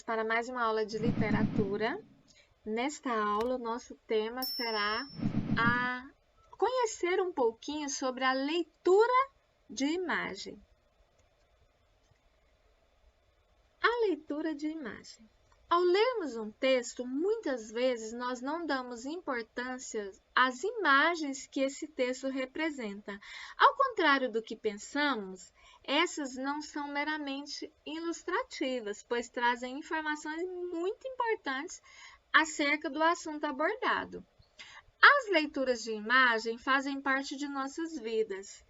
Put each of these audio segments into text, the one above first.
para mais uma aula de literatura. Nesta aula, o nosso tema será conhecer um pouquinho sobre a leitura de imagem. A leitura de imagem. Ao lermos um texto, muitas vezes nós não damos importância às imagens que esse texto representa. Ao contrário do que pensamos, essas não são meramente ilustrativas, pois trazem informações muito importantes acerca do assunto abordado. As leituras de imagem fazem parte de nossas vidas.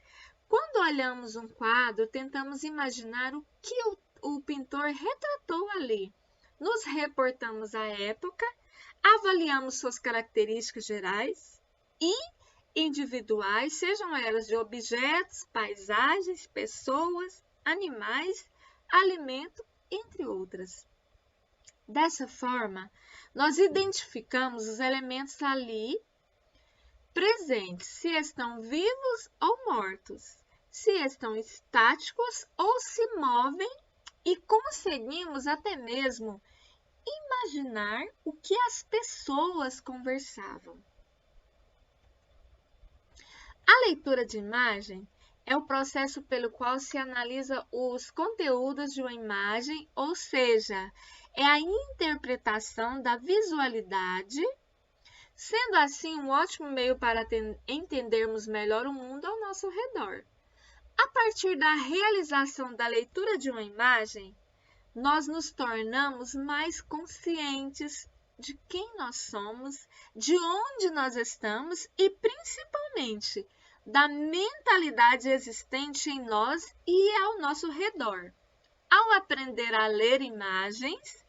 Quando olhamos um quadro, tentamos imaginar o que o pintor retratou ali. Nos reportamos à época, avaliamos suas características gerais e individuais, sejam elas de objetos, paisagens, pessoas, animais, alimento, entre outras. Dessa forma, nós identificamos os elementos ali presentes, se estão vivos ou mortos, se estão estáticos ou se movem, e conseguimos até mesmo imaginar o que as pessoas conversavam. A leitura de imagem é o processo pelo qual se analisa os conteúdos de uma imagem, ou seja, é a interpretação da visualidade, sendo assim um ótimo meio para entendermos melhor o mundo ao nosso redor. A partir da realização da leitura de uma imagem, nós nos tornamos mais conscientes de quem nós somos, de onde nós estamos e, principalmente, da mentalidade existente em nós e ao nosso redor. Ao aprender a ler imagens,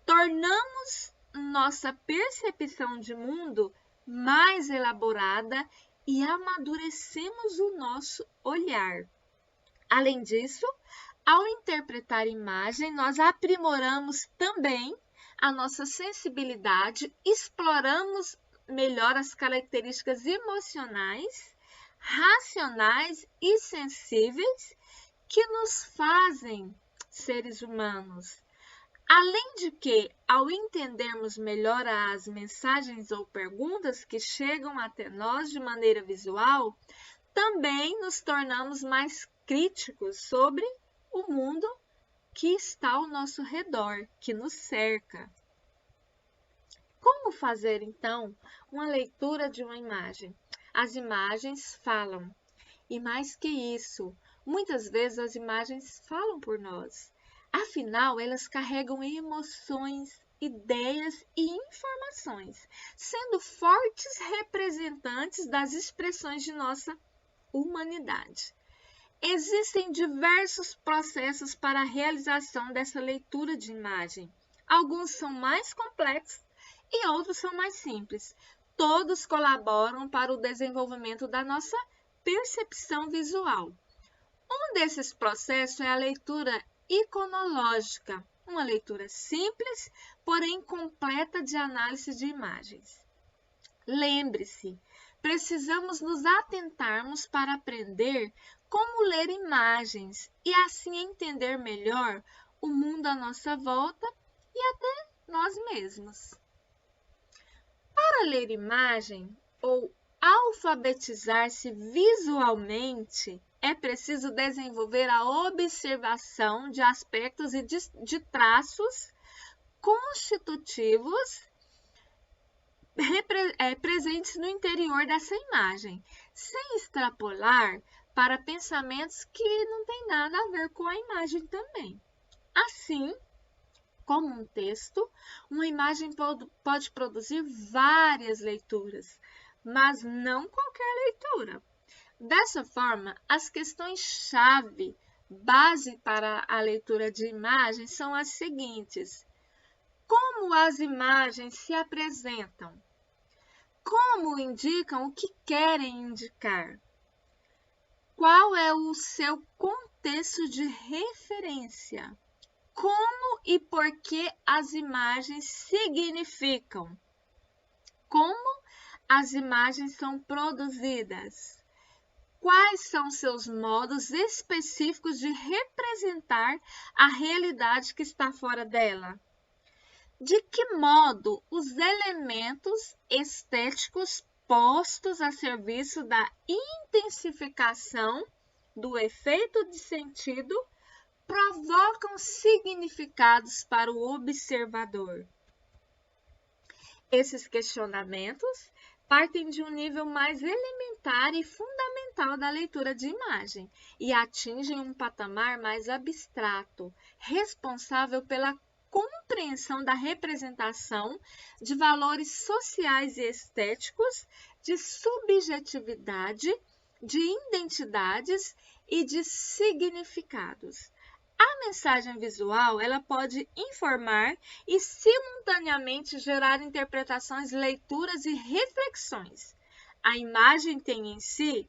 tornamos nossa percepção de mundo mais elaborada e amadurecemos o nosso olhar. Além disso, ao interpretar imagem, nós aprimoramos também a nossa sensibilidade, exploramos melhor as características emocionais, racionais e sensíveis que nos fazem seres humanos. Além de que, ao entendermos melhor as mensagens ou perguntas que chegam até nós de maneira visual, também nos tornamos mais críticos sobre o mundo que está ao nosso redor, que nos cerca. Como fazer, então, uma leitura de uma imagem? As imagens falam, e mais que isso, muitas vezes as imagens falam por nós. Afinal, elas carregam emoções, ideias e informações, sendo fortes representantes das expressões de nossa humanidade. Existem diversos processos para a realização dessa leitura de imagem. Alguns são mais complexos e outros são mais simples. Todos colaboram para o desenvolvimento da nossa percepção visual. Um desses processos é a leitura iconológica, uma leitura simples, porém completa de análise de imagens. Lembre-se, precisamos nos atentarmos para aprender como ler imagens e assim entender melhor o mundo à nossa volta e até nós mesmos. Para ler imagem ou alfabetizar-se visualmente, é preciso desenvolver a observação de aspectos e de traços constitutivos presentes no interior dessa imagem, sem extrapolar para pensamentos que não têm nada a ver com a imagem também. Assim, como um texto, uma imagem pode produzir várias leituras, mas não qualquer leitura. Dessa forma, as questões-chave, base para a leitura de imagens, são as seguintes: como as imagens se apresentam? Como indicam o que querem indicar? Qual é o seu contexto de referência? Como e por que as imagens significam? Como as imagens são produzidas? Quais são seus modos específicos de representar a realidade que está fora dela? De que modo os elementos estéticos postos a serviço da intensificação do efeito de sentido provocam significados para o observador? Esses questionamentos partem de um nível mais elementar e fundamental da leitura de imagem e atingem um patamar mais abstrato, responsável pela compreensão da representação de valores sociais e estéticos, de subjetividade, de identidades e de significados. A mensagem visual, ela pode informar e simultaneamente gerar interpretações, leituras e reflexões. A imagem tem em si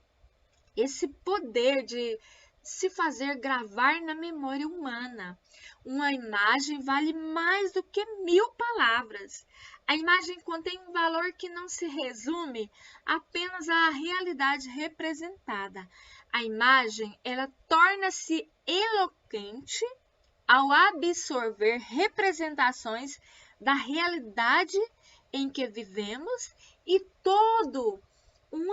esse poder de se fazer gravar na memória humana. Uma imagem vale mais do que 1000 palavras. A imagem contém um valor que não se resume apenas à realidade representada. A imagem, ela torna-se eloquente ao absorver representações da realidade em que vivemos e todo um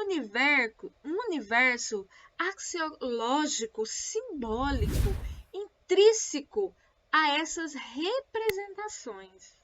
universo axiológico, simbólico, intrínseco a essas representações.